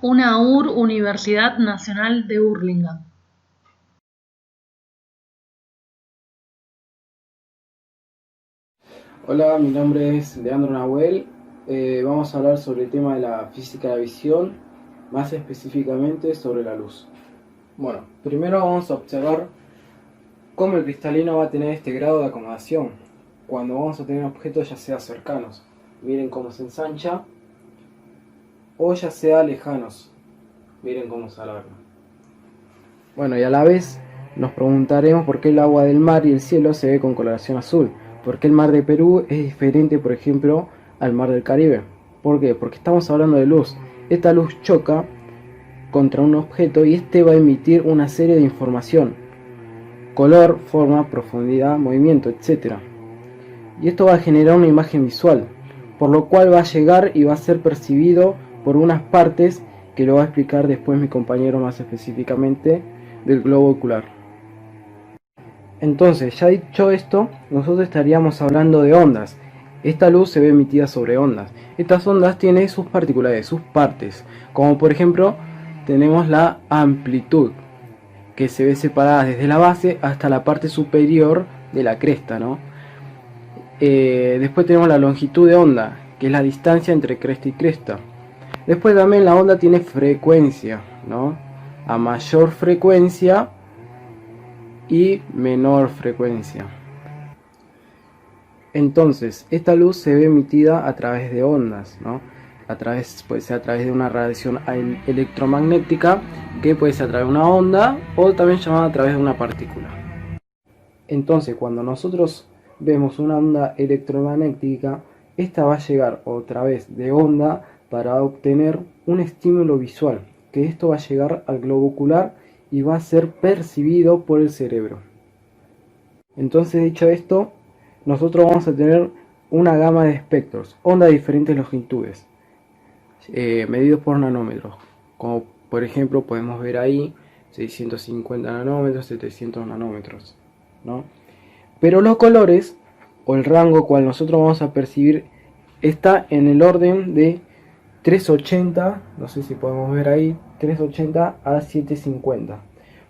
Una Universidad Nacional de Hurlingham. Hola, mi nombre es Leandro Nahuel. Vamos a hablar sobre el tema de la física de la visión, más específicamente sobre la luz. Bueno, primero vamos a observar cómo el cristalino va a tener este grado de acomodación cuando vamos a tener objetos ya sea cercanos. Miren cómo se ensancha, o ya sea lejanos. Miren cómo se alarga. Bueno, y a la vez nos preguntaremos por qué el agua del mar y el cielo se ve con coloración azul. ¿Por qué el mar de Perú es diferente, por ejemplo, al mar del Caribe? ¿Por qué? Porque estamos hablando de luz. Esta luz choca contra un objeto y este va a emitir una serie de información: color, forma, profundidad, movimiento, etc. Y esto va a generar una imagen visual, por lo cual va a llegar y va a ser percibido por unas partes que lo va a explicar después mi compañero más específicamente del globo ocular. Entonces, ya dicho esto, nosotros estaríamos hablando de ondas. Esta luz se ve emitida sobre ondas. Estas ondas tienen sus particularidades, sus partes, como por ejemplo tenemos la amplitud, que se ve separada desde la base hasta la parte superior de la cresta, ¿no? Después tenemos la longitud de onda, que es la distancia entre cresta y cresta. Después también la onda tiene frecuencia, ¿no? A mayor frecuencia y menor frecuencia. Entonces, esta luz se ve emitida a través de ondas, ¿no? Puede ser a través de una radiación electromagnética, que puede ser a través de una onda, o también llamada a través de una partícula. Entonces, cuando nosotros vemos una onda electromagnética, esta va a llegar otra vez de onda para obtener un estímulo visual, que esto va a llegar al globo ocular y va a ser percibido por el cerebro. Entonces, dicho esto, nosotros vamos a tener una gama de espectros, ondas de diferentes longitudes, medidos por nanómetros, como por ejemplo podemos ver ahí 650 nanómetros, 700 nanómetros, ¿no? Pero los colores, o el rango cual nosotros vamos a percibir, está en el orden de 380, no sé si podemos ver ahí, 380 a 750.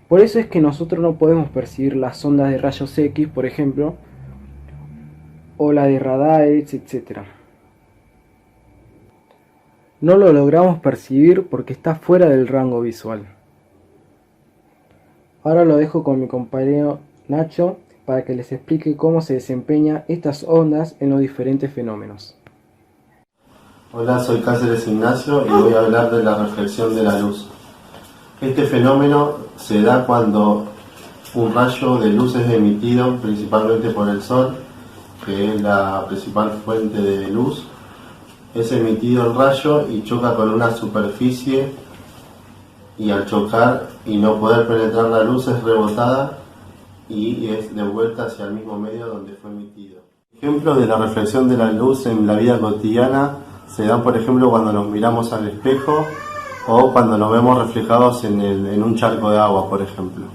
Por eso es que nosotros no podemos percibir las ondas de rayos X, por ejemplo, o la de radares, etc. No lo logramos percibir porque está fuera del rango visual. Ahora lo dejo con mi compañero Nacho para que les explique cómo se desempeñan estas ondas en los diferentes fenómenos. Hola, soy Cáceres Ignacio y voy a hablar de la reflexión de la luz. Este fenómeno se da cuando un rayo de luz es emitido principalmente por el sol, que es la principal fuente de luz. Es emitido el rayo y choca con una superficie, y al chocar y no poder penetrar la luz es rebotada y es devuelta hacia el mismo medio donde fue emitido. Ejemplos de la reflexión de la luz en la vida cotidiana se dan, por ejemplo, cuando nos miramos al espejo o cuando nos vemos reflejados en un charco de agua, por ejemplo.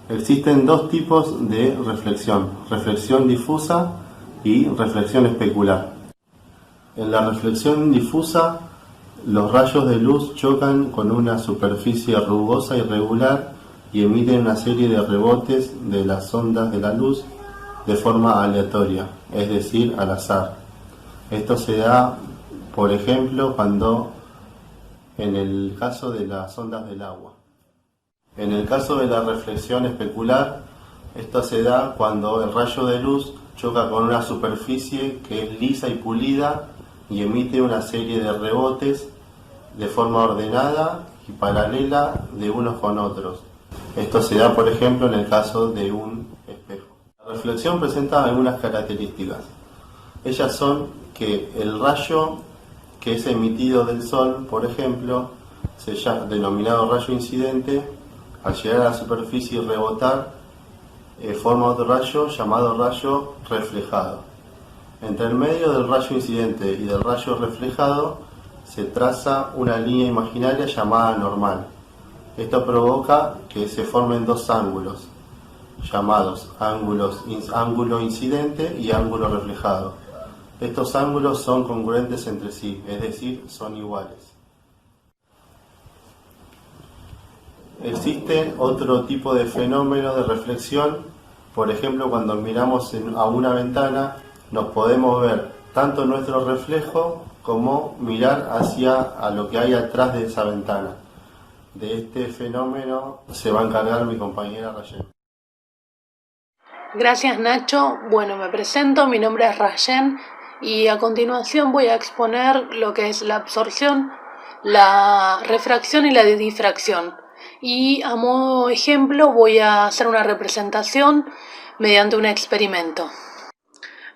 Existen dos tipos de reflexión difusa y reflexión especular. En la reflexión difusa, los rayos de luz chocan con una superficie rugosa y regular y emiten una serie de rebotes de las ondas de la luz de forma aleatoria, es decir, al azar. Esto se da, por ejemplo, en el caso de las ondas del agua. En el caso de la reflexión especular, esto se da cuando el rayo de luz choca con una superficie que es lisa y pulida y emite una serie de rebotes de forma ordenada y paralela de unos con otros. Esto se da, por ejemplo, en el caso de un espejo. La reflexión presenta algunas características. Ellas son que el rayo que es emitido del sol, por ejemplo, denominado rayo incidente, al llegar a la superficie y rebotar, forma otro rayo llamado rayo reflejado. Entre el medio del rayo incidente y del rayo reflejado se traza una línea imaginaria llamada normal. Esto provoca que se formen dos ángulos, llamados ángulo incidente y ángulo reflejado. Estos ángulos son congruentes entre sí, es decir, son iguales. Existe otro tipo de fenómeno de reflexión, por ejemplo, cuando miramos a una ventana, nos podemos ver tanto nuestro reflejo como mirar hacia a lo que hay atrás de esa ventana. De este fenómeno se va a encargar mi compañera Rayen. Gracias, Nacho. Bueno, me presento, mi nombre es Rayen y a continuación voy a exponer lo que es la absorción, la refracción y la difracción. Y a modo de ejemplo voy a hacer una representación mediante un experimento.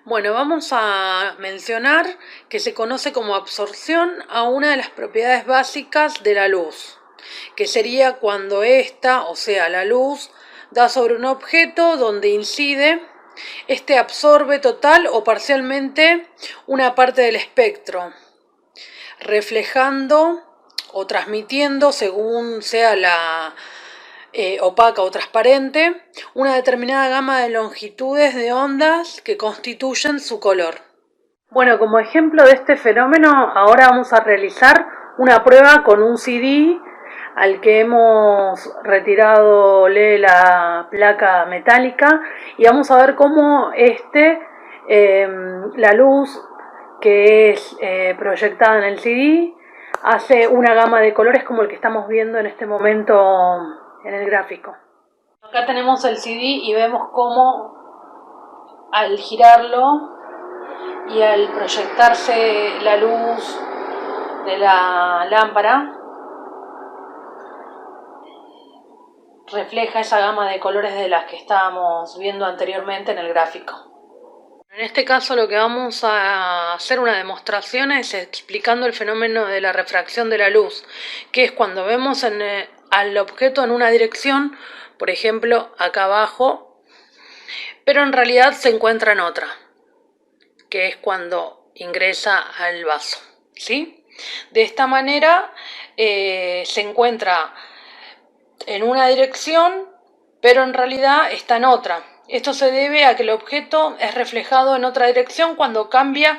Bueno, vamos a mencionar que se conoce como absorción a una de las propiedades básicas de la luz, que sería cuando ésta, o sea, la luz, da sobre un objeto donde incide, este absorbe total o parcialmente una parte del espectro, reflejando o transmitiendo, según sea la opaca o transparente, una determinada gama de longitudes de ondas que constituyen su color. Bueno, como ejemplo de este fenómeno, ahora vamos a realizar una prueba con un CD al que hemos retirado la placa metálica y vamos a ver cómo la luz que es proyectada en el CD hace una gama de colores como el que estamos viendo en este momento en el gráfico. Acá tenemos el CD y vemos cómo al girarlo y al proyectarse la luz de la lámpara refleja esa gama de colores de las que estábamos viendo anteriormente en el gráfico. En este caso lo que vamos a hacer una demostración es explicando el fenómeno de la refracción de la luz, que es cuando vemos al objeto en una dirección, por ejemplo acá abajo, pero en realidad se encuentra en otra, que es cuando ingresa al vaso, ¿sí? De esta manera se encuentra en una dirección, pero en realidad está en otra. Esto se debe a que el objeto es reflejado en otra dirección cuando cambia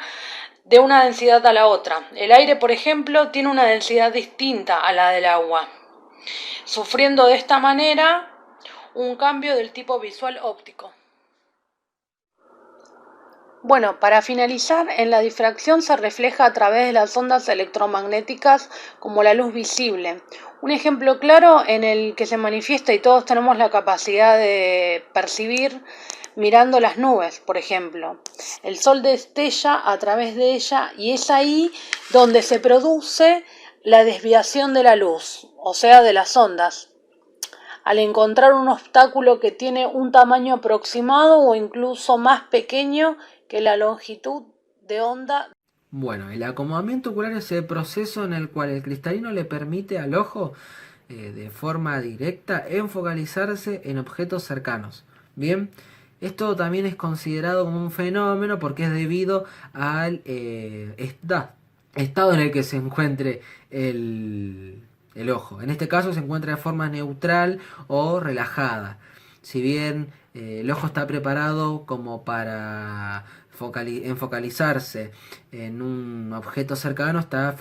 de una densidad a la otra. El aire, por ejemplo, tiene una densidad distinta a la del agua, sufriendo de esta manera un cambio del tipo visual óptico. Bueno, para finalizar, en la difracción se refleja a través de las ondas electromagnéticas como la luz visible. Un ejemplo claro en el que se manifiesta y todos tenemos la capacidad de percibir mirando las nubes, por ejemplo. El sol destella a través de ella y es ahí donde se produce la desviación de la luz, o sea, de las ondas, al encontrar un obstáculo que tiene un tamaño aproximado o incluso más pequeño que la longitud de onda. Bueno, el acomodamiento ocular es el proceso en el cual el cristalino le permite al ojo de forma directa enfocalizarse en objetos cercanos. Bien, esto también es considerado como un fenómeno porque es debido al estado en el que se encuentre el ojo. En este caso se encuentra de forma neutral o relajada. Si bien el ojo está preparado como para enfocalizarse en un objeto cercano, está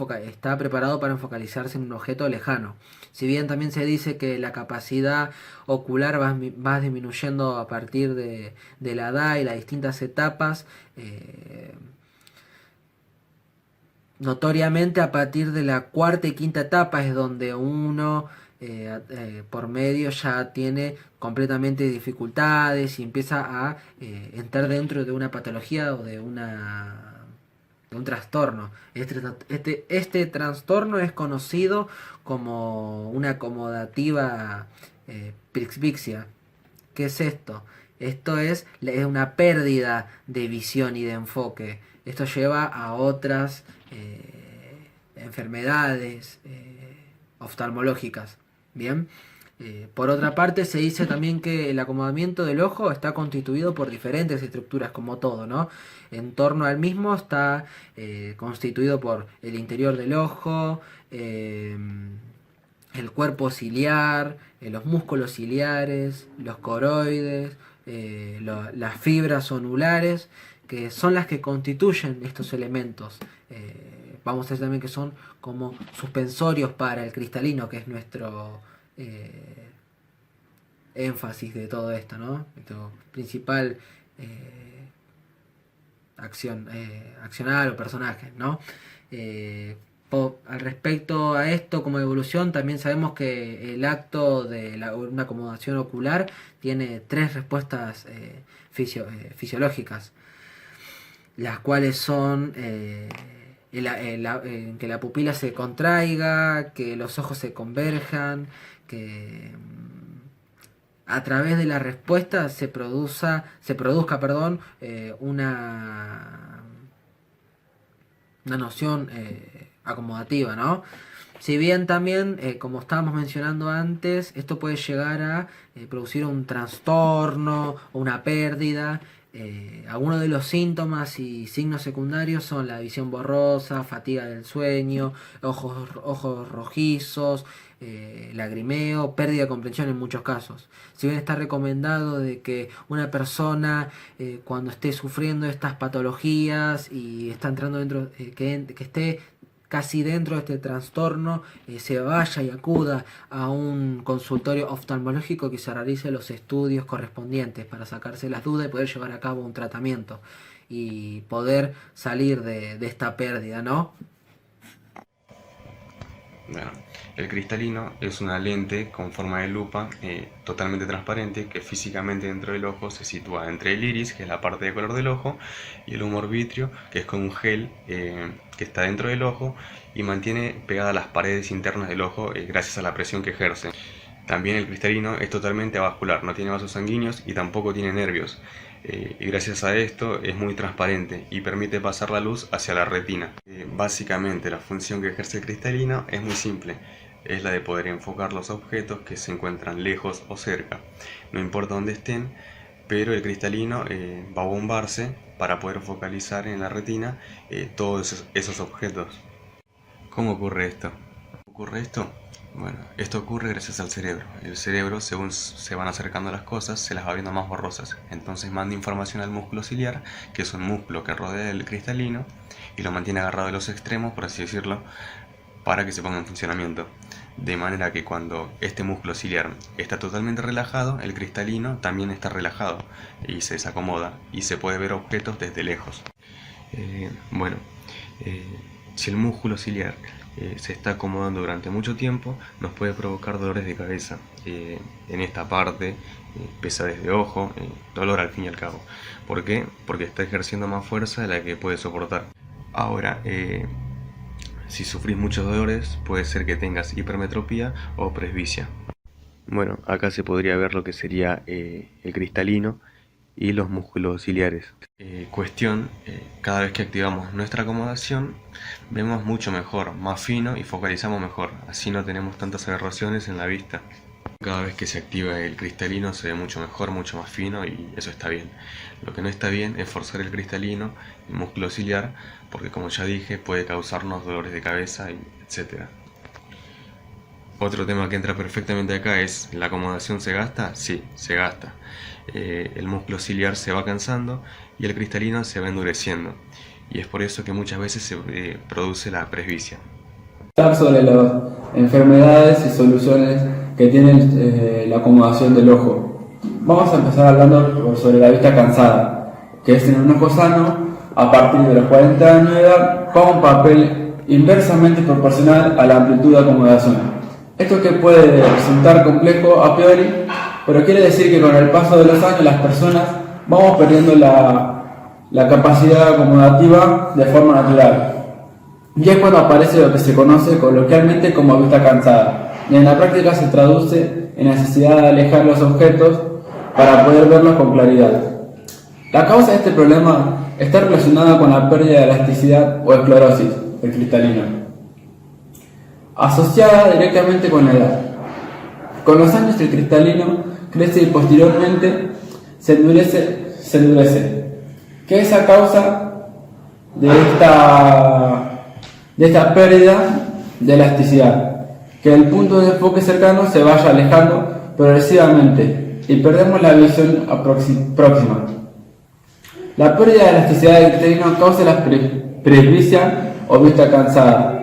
preparado para enfocalizarse en un objeto lejano. Si bien también se dice que la capacidad ocular va disminuyendo a partir de la edad y las distintas etapas, notoriamente a partir de la cuarta y quinta etapa es donde uno por medio ya tiene completamente dificultades y empieza a entrar dentro de una patología o de un trastorno. Este trastorno es conocido como una acomodativa presbixia. ¿Qué es esto? Esto es una pérdida de visión y de enfoque. Esto lleva a otras enfermedades oftalmológicas. Bien. Por otra parte, se dice también que el acomodamiento del ojo está constituido por diferentes estructuras, como todo, ¿no? En torno al mismo está constituido por el interior del ojo, el cuerpo ciliar, los músculos ciliares, los coroides, las fibras onulares, que son las que constituyen estos elementos. Vamos a decir también que son como suspensorios para el cristalino, que es nuestro énfasis de todo esto, ¿no? Esto principal accionar o personaje, ¿no? Al respecto a esto como evolución, también sabemos que el acto de una acomodación ocular tiene 3 respuestas fisiológicas, las cuales son que la pupila se contraiga, que los ojos se converjan, que a través de la respuesta se produzca una noción acomodativa, ¿no? Si bien también, como estábamos mencionando antes, esto puede llegar a producir un trastorno o una pérdida. Algunos de los síntomas y signos secundarios son la visión borrosa, fatiga del sueño, ojos rojizos, lagrimeo, pérdida de comprensión en muchos casos. Si bien está recomendado de que una persona cuando esté sufriendo estas patologías y está entrando dentro, que esté casi dentro de este trastorno, se vaya y acuda a un consultorio oftalmológico que se realice los estudios correspondientes para sacarse las dudas y poder llevar a cabo un tratamiento y poder salir de esta pérdida, ¿no? Bueno, el cristalino es una lente con forma de lupa totalmente transparente que físicamente dentro del ojo se sitúa entre el iris, que es la parte de color del ojo, y el humor vitrio, que es con un gel que está dentro del ojo y mantiene pegadas las paredes internas del ojo gracias a la presión que ejerce. También el cristalino es totalmente avascular, no tiene vasos sanguíneos y tampoco tiene nervios. Y gracias a esto es muy transparente y permite pasar la luz hacia la retina. Básicamente la función que ejerce el cristalino es muy simple, es la de poder enfocar los objetos que se encuentran lejos o cerca, no importa dónde estén, pero el cristalino va a bombarse para poder focalizar en la retina todos esos objetos. ¿Cómo ocurre esto? Bueno, esto ocurre gracias al cerebro. El cerebro, según se van acercando las cosas, se las va viendo más borrosas. Entonces manda información al músculo ciliar, que es un músculo que rodea el cristalino y lo mantiene agarrado de los extremos, por así decirlo, para que se ponga en funcionamiento. De manera que cuando este músculo ciliar está totalmente relajado, el cristalino también está relajado y se desacomoda y se puede ver objetos desde lejos. Si el músculo ciliar se está acomodando durante mucho tiempo, nos puede provocar dolores de cabeza en esta parte, pesadez de ojo, dolor al fin y al cabo. ¿Por qué? Porque está ejerciendo más fuerza de la que puede soportar. Ahora, si sufrís muchos dolores, puede ser que tengas hipermetropía o presbicia. Bueno, acá se podría ver lo que sería el cristalino y los músculos ciliares. Cada vez que activamos nuestra acomodación, vemos mucho mejor, más fino y focalizamos mejor, así no tenemos tantas aberraciones en la vista. Cada vez que se activa el cristalino se ve mucho mejor, mucho más fino y eso está bien. Lo que no está bien es forzar el cristalino, el músculo ciliar, porque como ya dije puede causarnos dolores de cabeza, etc. Otro tema que entra perfectamente acá es, ¿la acomodación se gasta? Sí, se gasta. El músculo ciliar se va cansando y el cristalino se va endureciendo. Y es por eso que muchas veces se produce la presbicia. Hablar sobre las enfermedades y soluciones que tiene la acomodación del ojo. Vamos a empezar hablando sobre la vista cansada, que es tener un ojo sano a partir de los 40 años de edad con un papel inversamente proporcional a la amplitud de acomodación. Esto que puede resultar complejo a priori, pero quiere decir que con el paso de los años las personas vamos perdiendo la capacidad acomodativa de forma natural. Y es cuando aparece lo que se conoce coloquialmente como vista cansada, y en la práctica se traduce en necesidad de alejar los objetos para poder verlos con claridad. La causa de este problema está relacionada con la pérdida de elasticidad o esclerosis del cristalino, asociada directamente con la edad. Con los años el cristalino crece y posteriormente se endurece. ¿Qué es a causa de esta pérdida de elasticidad? Que el punto de enfoque cercano se vaya alejando progresivamente y perdemos la visión próxima. La pérdida de elasticidad del cristalino causa la presbicia o vista cansada.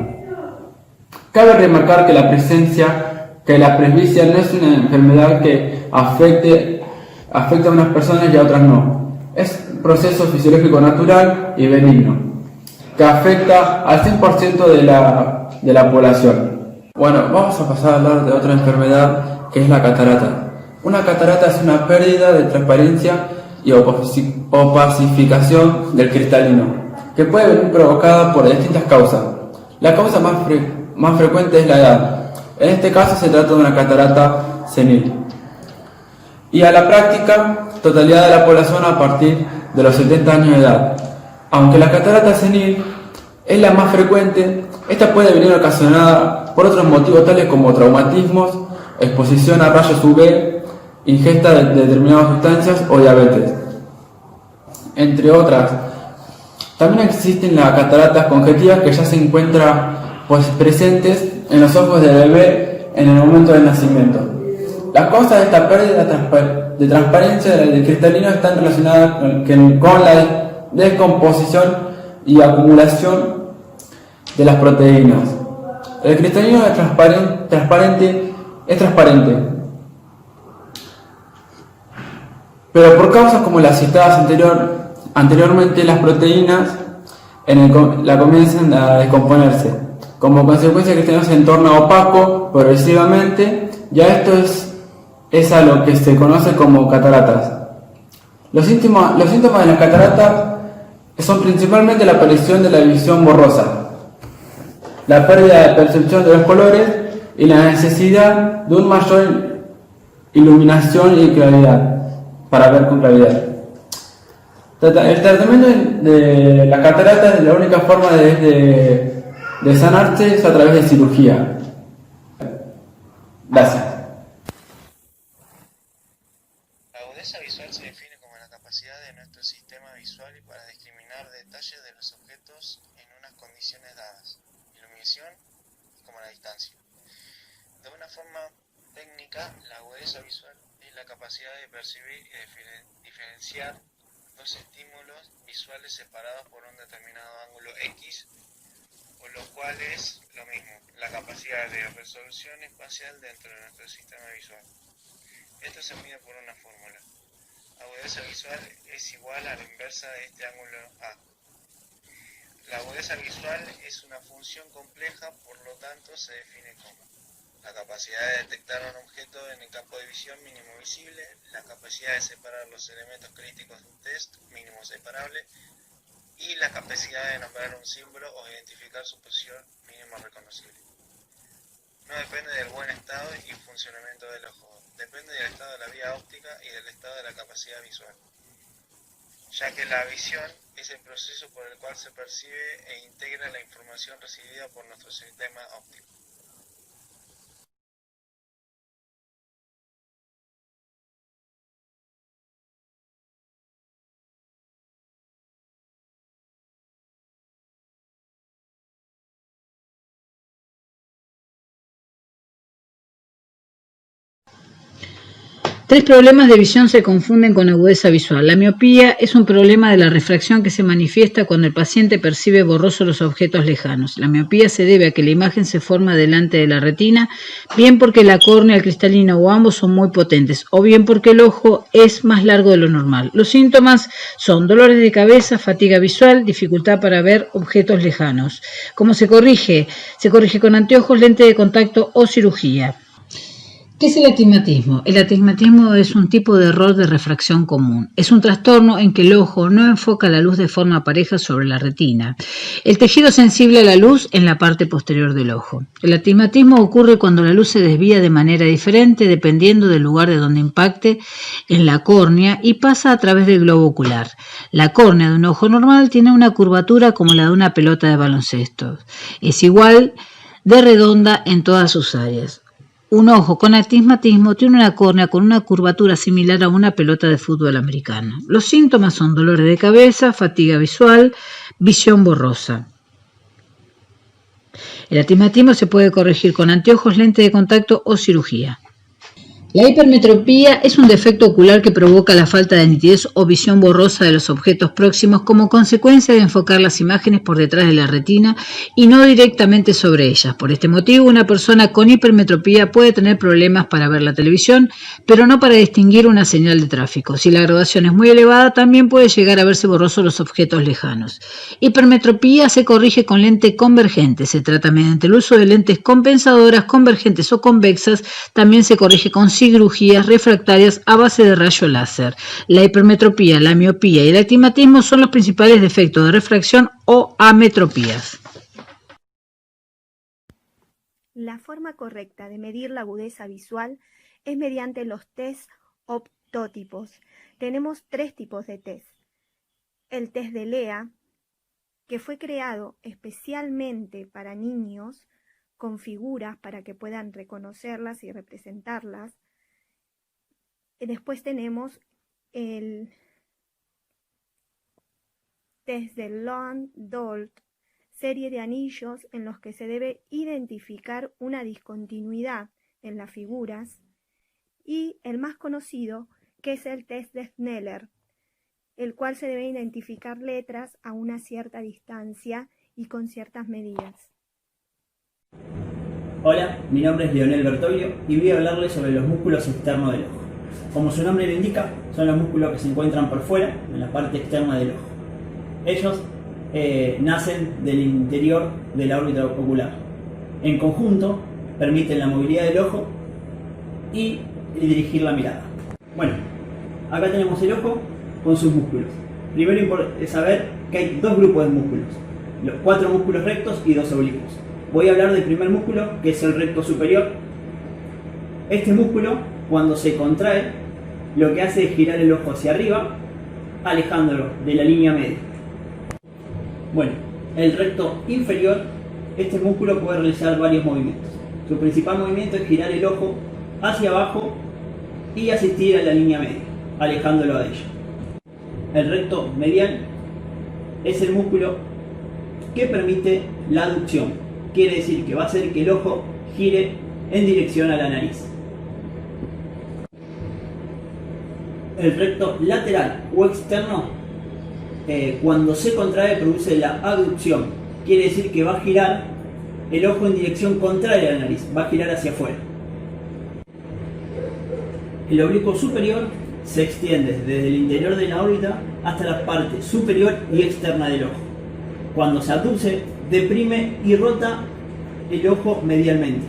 Cabe remarcar que que la presbicia no es una enfermedad que afecte a unas personas y a otras no. Es un proceso fisiológico natural y benigno, que afecta al 100% de la población. Bueno, vamos a pasar a hablar de otra enfermedad que es la catarata. Una catarata es una pérdida de transparencia y opacificación del cristalino, que puede venir provocada por distintas causas. La causa más frecuente es la edad. En este caso se trata de una catarata senil. Y a la práctica, totalidad de la población a partir de los 70 años de edad. Aunque la catarata senil es la más frecuente, esta puede venir ocasionada por otros motivos tales como traumatismos, exposición a rayos UV, ingesta de determinadas sustancias o diabetes, entre otras. También existen las cataratas congestivas que ya se encuentran presentes en los ojos del bebé en el momento del nacimiento. Las causas de esta pérdida de transparencia del cristalino están relacionadas con la descomposición y acumulación de las proteínas. El cristalino es transparente, pero por causas como las citadas anteriormente, las proteínas la comienzan a descomponerse. Como consecuencia, el cristalino se torna opaco progresivamente. Ya esto es a lo que se conoce como cataratas. Los síntomas de las cataratas son principalmente la aparición de la visión borrosa, la pérdida de percepción de los colores y la necesidad de una mayor iluminación y claridad para ver con claridad. El tratamiento de la catarata, la única forma de sanarse es a través de cirugía. Gracias. La agudeza visual se define como la capacidad de nuestro sistema visual para discriminar detalles de los objetos en unas condiciones dadas, iluminación como la distancia. De una forma técnica, la agudeza visual es la capacidad de percibir y diferenciar dos estímulos visuales separados por un determinado ángulo X, o lo cual es lo mismo, la capacidad de resolución espacial dentro de nuestro sistema visual. Esto se mide por una fórmula. Agudeza visual es igual a la inversa de este ángulo A. La agudeza visual es una función compleja, por lo tanto se define como la capacidad de detectar un objeto en el campo de visión mínimo visible, la capacidad de separar los elementos críticos de un test mínimo separable y la capacidad de nombrar un símbolo o identificar su posición mínimo reconocible. No depende del buen estado y funcionamiento del ojo, depende del estado de la vía óptica y del estado de la capacidad visual, ya que la visión es el proceso por el cual se percibe e integra la información recibida por nuestro sistema óptico. Tres problemas de visión se confunden con agudeza visual. La miopía es un problema de la refracción que se manifiesta cuando el paciente percibe borroso los objetos lejanos. La miopía se debe a que la imagen se forma delante de la retina, bien porque la córnea, el cristalino o ambos son muy potentes, o bien porque el ojo es más largo de lo normal. Los síntomas son dolores de cabeza, fatiga visual, dificultad para ver objetos lejanos. ¿Cómo se corrige? Se corrige con anteojos, lente de contacto o cirugía. ¿Qué es el astigmatismo? El astigmatismo es un tipo de error de refracción común. Es un trastorno en que el ojo no enfoca la luz de forma pareja sobre la retina. El tejido sensible a la luz en la parte posterior del ojo. El astigmatismo ocurre cuando la luz se desvía de manera diferente dependiendo del lugar de donde impacte en la córnea y pasa a través del globo ocular. La córnea de un ojo normal tiene una curvatura como la de una pelota de baloncesto. Es igual de redonda en todas sus áreas. Un ojo con astigmatismo tiene una córnea con una curvatura similar a una pelota de fútbol americano. Los síntomas son dolores de cabeza, fatiga visual, visión borrosa. El astigmatismo se puede corregir con anteojos, lente de contacto o cirugía. La hipermetropía es un defecto ocular que provoca la falta de nitidez o visión borrosa de los objetos próximos como consecuencia de enfocar las imágenes por detrás de la retina y no directamente sobre ellas. Por este motivo, una persona con hipermetropía puede tener problemas para ver la televisión, pero no para distinguir una señal de tráfico. Si la graduación es muy elevada, también puede llegar a verse borrosos los objetos lejanos. Hipermetropía se corrige con lente convergente. Se trata mediante el uso de lentes compensadoras, convergentes o convexas. También se corrige con cirugías refractarias a base de rayo láser. La hipermetropía, la miopía y el astigmatismo son los principales defectos de refracción o ametropías. La forma correcta de medir la agudeza visual es mediante los test optótipos. Tenemos 3 tipos de test. El test de Lea, que fue creado especialmente para niños con figuras para que puedan reconocerlas y representarlas. Después tenemos el test de Lund-Dolt, serie de anillos en los que se debe identificar una discontinuidad en las figuras, y el más conocido, que es el test de Sneller, el cual se debe identificar letras a una cierta distancia y con ciertas medidas. Hola, mi nombre es Leonel Bertoglio y voy a hablarles sobre los músculos externos del ojo. Como su nombre lo indica, son los músculos que se encuentran por fuera, en la parte externa del ojo. Ellos nacen del interior de la órbita ocular. En conjunto, permiten la movilidad del ojo y dirigir la mirada. Bueno, acá tenemos el ojo con sus músculos. Primero es saber que hay 2 grupos de músculos, los 4 músculos rectos y 2 oblicuos. Voy a hablar del primer músculo, que es el recto superior. Este músculo, cuando se contrae, lo que hace es girar el ojo hacia arriba, alejándolo de la línea media. Bueno, el recto inferior, este músculo puede realizar varios movimientos. Su principal movimiento es girar el ojo hacia abajo y asistir a la línea media, alejándolo de ella. El recto medial es el músculo que permite la aducción. Quiere decir que va a hacer que el ojo gire en dirección a la nariz. El recto lateral o externo, cuando se contrae, produce la abducción. Quiere decir que va a girar el ojo en dirección contraria a la nariz, va a girar hacia afuera. El oblicuo superior se extiende desde el interior de la órbita hasta la parte superior y externa del ojo. Cuando se abduce, deprime y rota el ojo medialmente.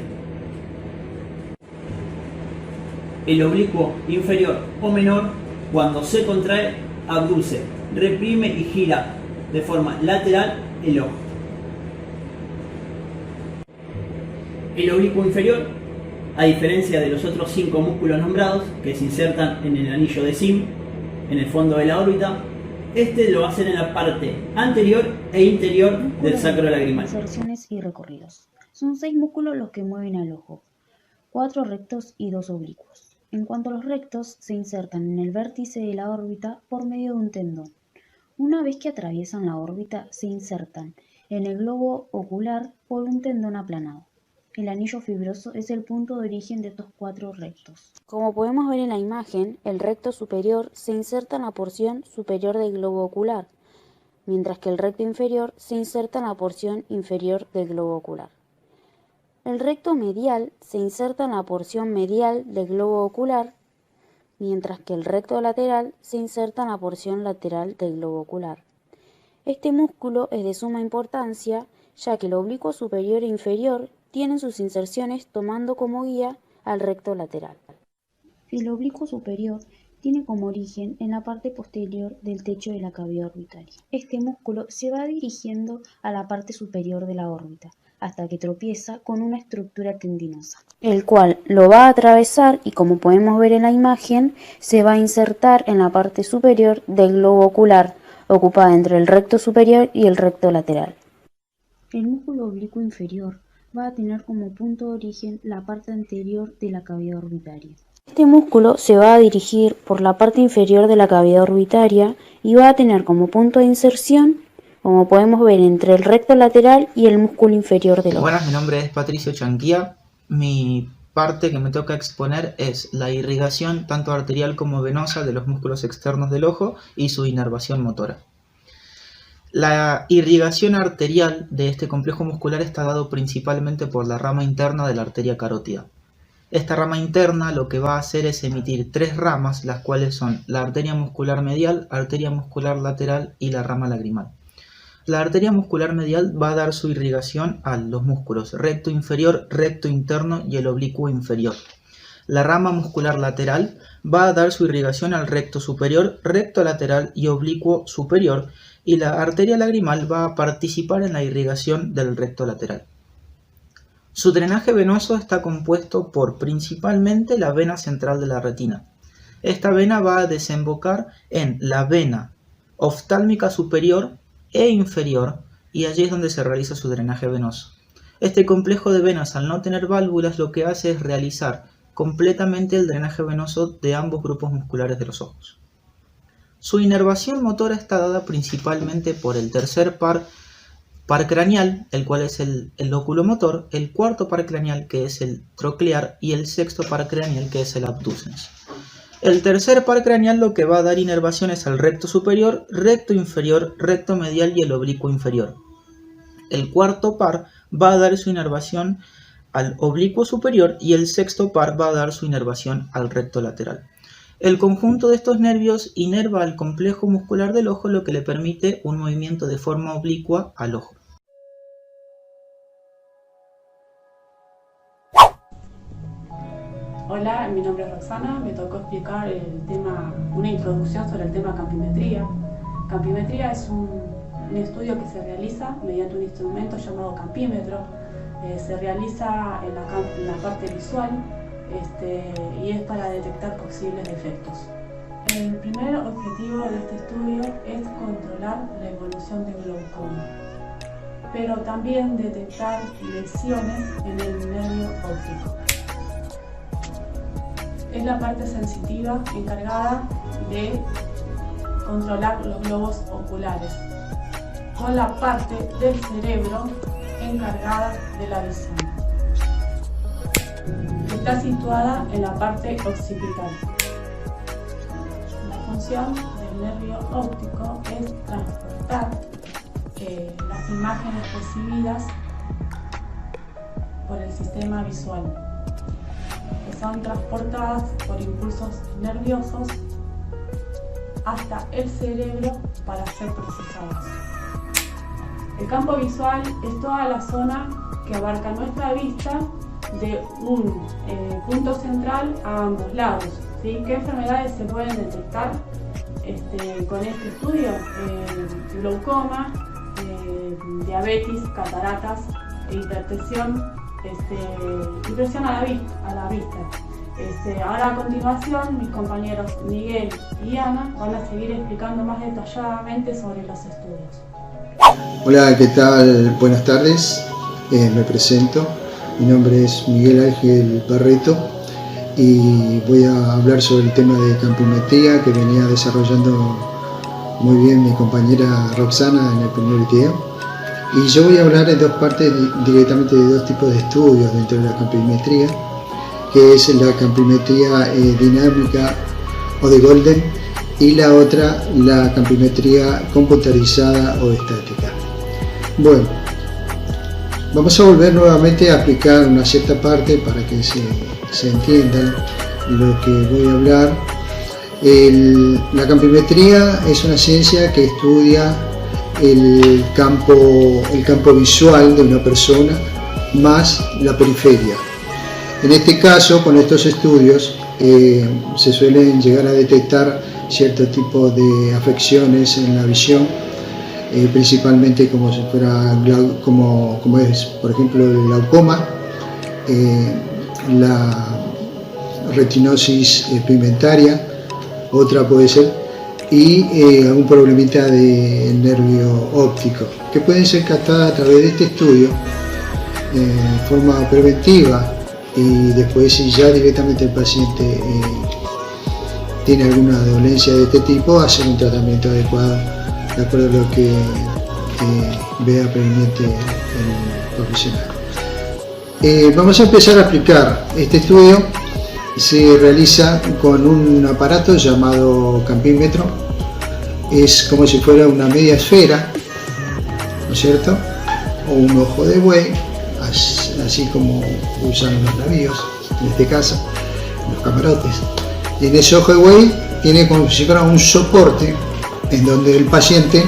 El oblicuo inferior o menor, cuando se contrae, abduce, reprime y gira de forma lateral el ojo. El oblicuo inferior, a diferencia de los otros 5 músculos nombrados, que se insertan en el anillo de Sim, en el fondo de la órbita, este lo hacen en la parte anterior e interior del sacro lagrimal. Inserciones y recorridos. Son 6 músculos los que mueven al ojo, 4 rectos y 2 oblicuos. En cuanto a los rectos, se insertan en el vértice de la órbita por medio de un tendón. Una vez que atraviesan la órbita, se insertan en el globo ocular por un tendón aplanado. El anillo fibroso es el punto de origen de estos 4 rectos. Como podemos ver en la imagen, el recto superior se inserta en la porción superior del globo ocular, mientras que el recto inferior se inserta en la porción inferior del globo ocular. El recto medial se inserta en la porción medial del globo ocular, mientras que el recto lateral se inserta en la porción lateral del globo ocular. Este músculo es de suma importancia, ya que el oblicuo superior e inferior tienen sus inserciones tomando como guía al recto lateral. El oblicuo superior tiene como origen en la parte posterior del techo de la cavidad orbitaria. Este músculo se va dirigiendo a la parte superior de la órbita, hasta que tropieza con una estructura tendinosa, el cual lo va a atravesar y, como podemos ver en la imagen, se va a insertar en la parte superior del globo ocular, ocupada entre el recto superior y el recto lateral. El músculo oblicuo inferior va a tener como punto de origen la parte anterior de la cavidad orbitaria. Este músculo se va a dirigir por la parte inferior de la cavidad orbitaria y va a tener como punto de inserción, como podemos ver, entre el recto lateral y el músculo inferior del ojo. Buenas, mi nombre es Patricio Chanquía. Mi parte que me toca exponer es la irrigación tanto arterial como venosa de los músculos externos del ojo y su inervación motora. La irrigación arterial de este complejo muscular está dado principalmente por la rama interna de la arteria carótida. Esta rama interna lo que va a hacer es emitir 3 ramas, las cuales son la arteria muscular medial, arteria muscular lateral y la rama lagrimal. La arteria muscular medial va a dar su irrigación a los músculos recto inferior, recto interno y el oblicuo inferior. La rama muscular lateral va a dar su irrigación al recto superior, recto lateral y oblicuo superior, y la arteria lagrimal va a participar en la irrigación del recto lateral. Su drenaje venoso está compuesto por principalmente la vena central de la retina. Esta vena va a desembocar en la vena oftálmica superior e inferior, y allí es donde se realiza su drenaje venoso. Este complejo de venas, al no tener válvulas, lo que hace es realizar completamente el drenaje venoso de ambos grupos musculares de los ojos. Su inervación motora está dada principalmente por el tercer par craneal, el cual es el oculomotor, el cuarto par craneal, que es el troclear, y el sexto par craneal, que es el abducens. El tercer par craneal lo que va a dar inervaciones al recto superior, recto inferior, recto medial y el oblicuo inferior. El cuarto par va a dar su inervación al oblicuo superior y el sexto par va a dar su inervación al recto lateral. El conjunto de estos nervios inerva al complejo muscular del ojo, lo que le permite un movimiento de forma oblicua al ojo. Hola, mi nombre es Roxana, me tocó explicar una introducción sobre el tema campimetría. Campimetría es un estudio que se realiza mediante un instrumento llamado campímetro. Se realiza en la parte visual y es para detectar posibles defectos. El primer objetivo de este estudio es controlar la evolución de glaucoma, pero también detectar lesiones en el nervio óptico. Es la parte sensitiva encargada de controlar los globos oculares, con la parte del cerebro encargada de la visión. Está situada en la parte occipital. La función del nervio óptico es transportar las imágenes recibidas por el sistema visual, que son transportadas por impulsos nerviosos hasta el cerebro para ser procesadas. El campo visual es toda la zona que abarca nuestra vista de un punto central a ambos lados. ¿Sí? ¿Qué enfermedades se pueden detectar con este estudio? Glaucoma, diabetes, cataratas, hipertensión, y presión a la vista. Ahora a continuación mis compañeros Miguel y Ana van a seguir explicando más detalladamente sobre los estudios. Hola, ¿qué tal? Buenas tardes, me presento. Mi nombre es Miguel Ángel Barreto y voy a hablar sobre el tema de campimetría que venía desarrollando muy bien mi compañera Roxana en el primer video. Y yo voy a hablar en dos partes directamente de dos tipos de estudios dentro de la campimetría, que es la campimetría dinámica o de Golden, y la otra, la campimetría computarizada o estática. Bueno, vamos a volver nuevamente a aplicar una cierta parte para que se entienda lo que voy a hablar. La campimetría es una ciencia que estudia el campo visual de una persona más la periferia. En este caso, con estos estudios se suelen llegar a detectar cierto tipo de afecciones en la visión, principalmente como si fuera como es por ejemplo el glaucoma, la retinosis pigmentaria, otra puede ser, y algún problemita de nervio óptico, que pueden ser captadas a través de este estudio de forma preventiva, y después si ya directamente el paciente tiene alguna dolencia de este tipo, hacer un tratamiento adecuado de acuerdo a lo que vea preveniente el profesional. Vamos a empezar a explicar. Este estudio se realiza con un aparato llamado campímetro. Es como si fuera una media esfera, ¿no es cierto? O un ojo de buey, así como usan los navíos, en este caso, los camarotes. Y en ese ojo de buey tiene como si fuera un soporte en donde el paciente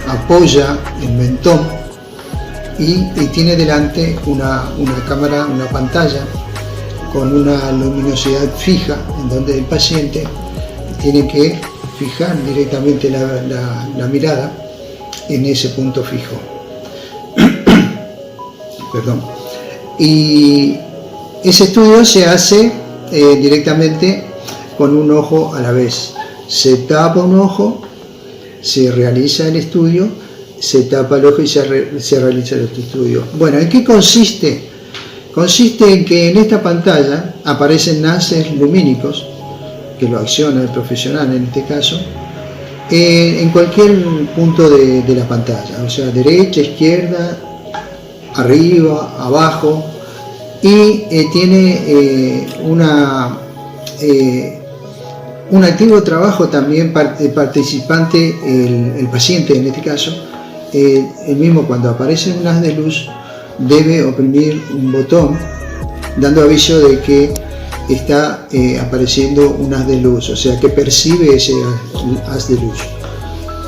apoya el mentón y tiene delante una cámara, una pantalla con una luminosidad fija, en donde el paciente tiene que fijar directamente la mirada en ese punto fijo. Perdón. Y ese estudio se hace directamente con un ojo a la vez. Se tapa un ojo, se realiza el estudio, se tapa el ojo y se realiza el otro estudio. Bueno, ¿en qué consiste? Consiste en que en esta pantalla aparecen haces lumínicos, que lo acciona el profesional en este caso, en cualquier punto de la pantalla, o sea, derecha, izquierda, arriba, abajo, y tiene un activo trabajo también participante el paciente en este caso. El mismo, cuando aparece un haz de luz, debe oprimir un botón dando aviso de que está apareciendo un haz de luz, o sea que percibe ese haz de luz.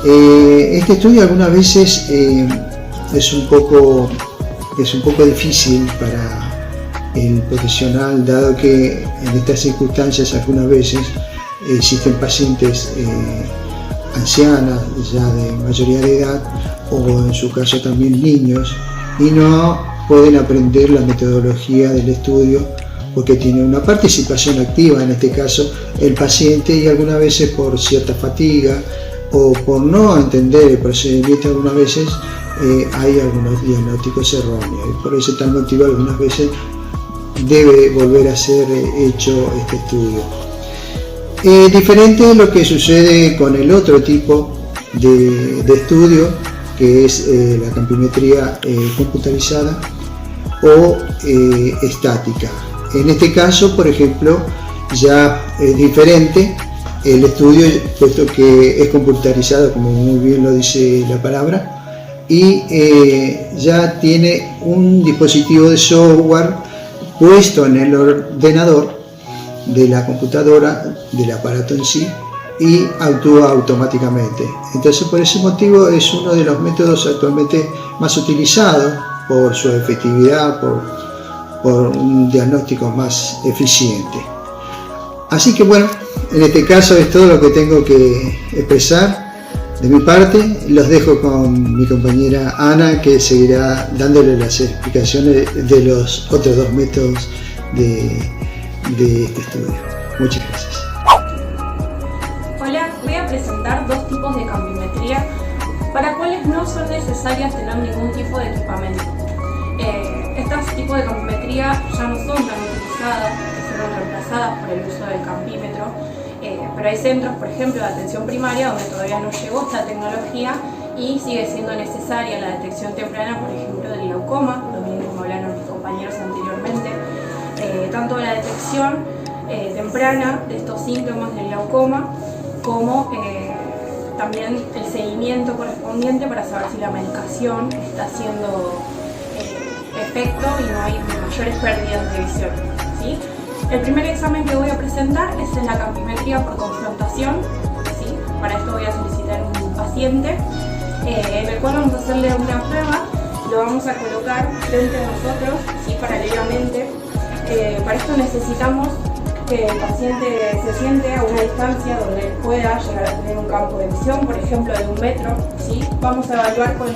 Este estudio algunas veces es un poco difícil para el profesional, dado que en estas circunstancias algunas veces existen pacientes ancianas ya de mayoría de edad, o en su caso también niños, y no pueden aprender la metodología del estudio porque tiene una participación activa, en este caso el paciente, y algunas veces por cierta fatiga o por no entender el procedimiento, algunas veces hay algunos diagnósticos erróneos, y por ese tal motivo algunas veces debe volver a ser hecho este estudio. Diferente es lo que sucede con el otro tipo de estudio, que es la campimetría computarizada o estática. En este caso, por ejemplo, ya es diferente el estudio, puesto que es computarizado, como muy bien lo dice la palabra, y ya tiene un dispositivo de software puesto en el ordenador de la computadora, del aparato en sí, y actúa automáticamente. Entonces, por ese motivo es uno de los métodos actualmente más utilizados por su efectividad, por un diagnóstico más eficiente. Así que bueno, en este caso es todo lo que tengo que expresar de mi parte. Los dejo con mi compañera Ana, que seguirá dándole las explicaciones de los otros dos métodos de este estudio. Muchas gracias. Hola, voy a presentar dos tipos de campimetría para cuales no son necesarias tener ningún tipo de equipamiento. Estos tipos de campimetría ya no son tan utilizadas, fueron reemplazadas por el uso del campímetro, pero hay centros, por ejemplo, de atención primaria, donde todavía no llegó esta tecnología y sigue siendo necesaria la detección temprana, por ejemplo, del glaucoma, también como hablaron mis compañeros anteriormente, tanto la detección temprana de estos síntomas del glaucoma, como también el seguimiento correspondiente para saber si la medicación está haciendo efecto y no hay mayores pérdidas de visión, ¿sí? El primer examen que voy a presentar es en la campimetría por confrontación, ¿sí? Para esto voy a solicitar un paciente, en el cual vamos a hacerle una prueba, lo vamos a colocar frente a nosotros, ¿sí? Paralelamente. Para esto necesitamos que el paciente se siente a una distancia donde pueda llegar a tener un campo de visión, por ejemplo de 1 metro, ¿sí? Vamos a evaluar con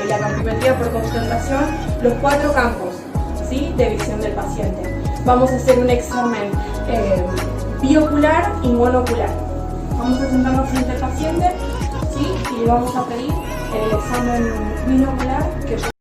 la campimetría por concentración los 4 campos, ¿sí? De visión del paciente. Vamos a hacer un examen biocular y monocular. Vamos a sentarnos frente al paciente, ¿sí? Y le vamos a pedir el examen binocular que